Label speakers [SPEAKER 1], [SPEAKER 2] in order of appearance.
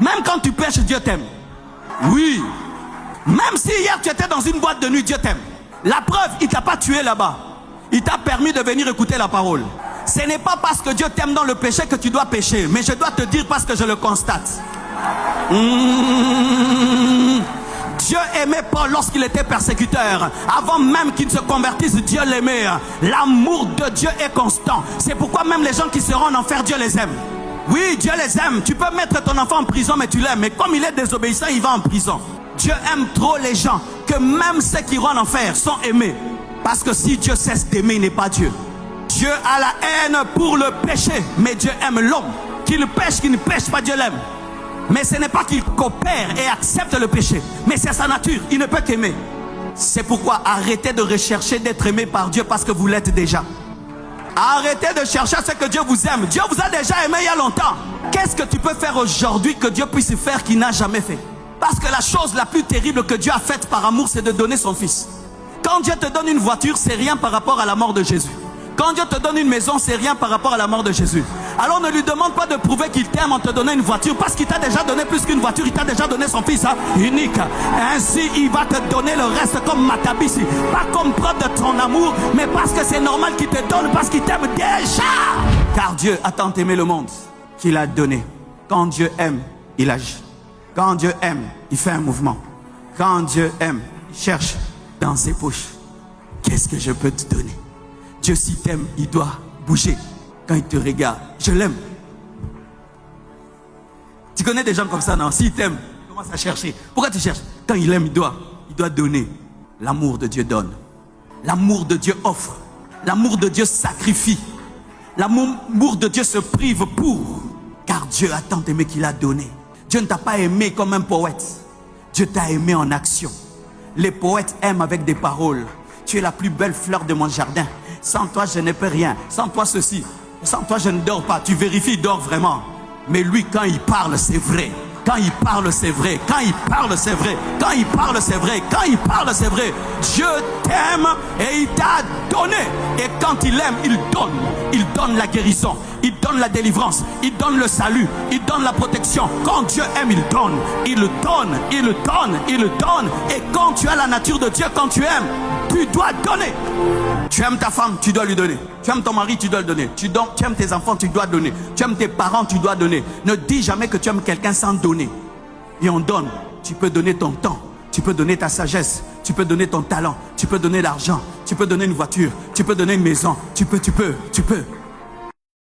[SPEAKER 1] Même quand tu pêches, Dieu t'aime. Oui. Même si hier tu étais dans une boîte de nuit, Dieu t'aime. La preuve, il ne t'a pas tué là-bas. Il t'a permis de venir écouter la parole. Ce n'est pas parce que Dieu t'aime dans le péché que tu dois pécher. Mais je dois te dire parce que je le constate. Dieu aimait Paul lorsqu'il était persécuteur. Avant même qu'il ne se convertisse, Dieu l'aimait. L'amour de Dieu est constant. C'est pourquoi même les gens qui seront en enfer, Dieu les aime. Oui, Dieu les aime. Tu peux mettre ton enfant en prison, mais tu l'aimes. Mais comme il est désobéissant, il va en prison. Dieu aime trop les gens que même ceux qui iront en enfer sont aimés. Parce que si Dieu cesse d'aimer, il n'est pas Dieu. Dieu a la haine pour le péché, mais Dieu aime l'homme. Qu'il pêche, qu'il ne pêche pas, Dieu l'aime. Mais ce n'est pas qu'il coopère et accepte le péché, mais c'est sa nature, il ne peut qu'aimer. C'est pourquoi arrêtez de rechercher d'être aimé par Dieu parce que vous l'êtes déjà. Arrêtez de chercher ce que Dieu vous aime. Dieu vous a déjà aimé il y a longtemps. Qu'est-ce que tu peux faire aujourd'hui que Dieu puisse faire qu'il n'a jamais fait? Parce que la chose la plus terrible que Dieu a faite par amour, c'est de donner son fils. Quand Dieu te donne une voiture, c'est rien par rapport à la mort de Jésus. Quand Dieu te donne une maison, c'est rien par rapport à la mort de Jésus. Alors ne lui demande pas de prouver qu'il t'aime en te donnant une voiture, parce qu'il t'a déjà donné plus qu'une voiture, il t'a déjà donné son fils unique. Ainsi, il va te donner le reste comme Matabisi. Pas comme preuve de ton amour, mais parce que c'est normal qu'il te donne, parce qu'il t'aime déjà. Car Dieu a tant aimé le monde qu'il a donné. Quand Dieu aime, il agit. Quand Dieu aime, il fait un mouvement. Quand Dieu aime, il cherche dans ses poches. Qu'est-ce que je peux te donner? Dieu, s'il t'aime, il doit bouger. Quand il te regarde, je l'aime. Tu connais des gens comme ça, non? S'il t'aime, il commence à chercher. Pourquoi tu cherches? Quand il aime, il doit donner. L'amour de Dieu donne. L'amour de Dieu offre. L'amour de Dieu sacrifie. L'amour de Dieu se prive pour. Car Dieu a tant aimé qu'il a donné. Dieu ne t'a pas aimé comme un poète. Dieu t'a aimé en action. Les poètes aiment avec des paroles. Tu es la plus belle fleur de mon jardin. Sans toi, je ne peux rien. Sans toi, ceci. Sans toi, je ne dors pas. Tu vérifies, il dort vraiment. Mais lui, quand il parle, c'est vrai. Quand il parle, c'est vrai. Quand il parle, c'est vrai. Quand il parle, c'est vrai. Quand il parle, c'est vrai. Dieu t'aime et il t'a donné. Et quand il aime, il donne. Il donne la guérison. Il donne la délivrance. Il donne le salut. Il donne la protection. Quand Dieu aime, il donne. Il donne. Il donne. Il donne. Et quand tu as la nature de Dieu, quand tu aimes, tu dois donner. Tu aimes ta femme, tu dois lui donner. Tu aimes ton mari, tu dois le donner. Tu aimes tes enfants, tu dois donner. Tu aimes tes parents, tu dois donner. Ne dis jamais que tu aimes quelqu'un sans donner. Et on donne. Tu peux donner ton temps. Tu peux donner ta sagesse. Tu peux donner ton talent. Tu peux donner l'argent. Tu peux donner une voiture. Tu peux donner une maison. Tu peux.